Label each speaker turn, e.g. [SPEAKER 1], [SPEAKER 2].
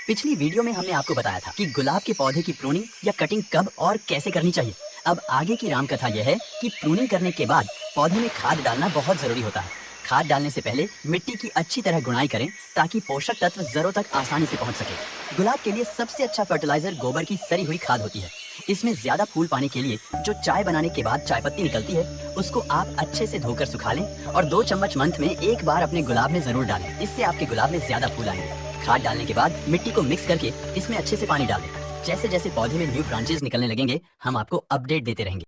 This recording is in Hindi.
[SPEAKER 1] पिछली वीडियो में हमने आपको बताया था कि गुलाब के पौधे की प्रूनिंग या कटिंग कब और कैसे करनी चाहिए। अब आगे की राम कथा यह है कि प्रूनिंग करने के बाद पौधे में खाद डालना बहुत जरूरी होता है। खाद डालने से पहले मिट्टी की अच्छी तरह गुड़ाई करें ताकि पोषक तत्व जड़ों तक आसानी से पहुंच सके। गुलाब के लिए सबसे अच्छा फर्टिलाइजर गोबर की सड़ी हुई खाद होती है। इसमें ज्यादा फूल पाने के लिए जो चाय बनाने के बाद चाय पत्ती निकलती है उसको आप अच्छे से धोकर सुखा लें और 2 चम्मच मंथ में एक बार अपने गुलाब में जरूर डालें। इससे आपके गुलाब में ज्यादा फूल आएंगे। खाद डालने के बाद मिट्टी को मिक्स करके इसमें अच्छे से पानी डालें। जैसे जैसे पौधे में न्यू ब्रांचेस निकलने लगेंगे हम आपको अपडेट देते रहेंगे।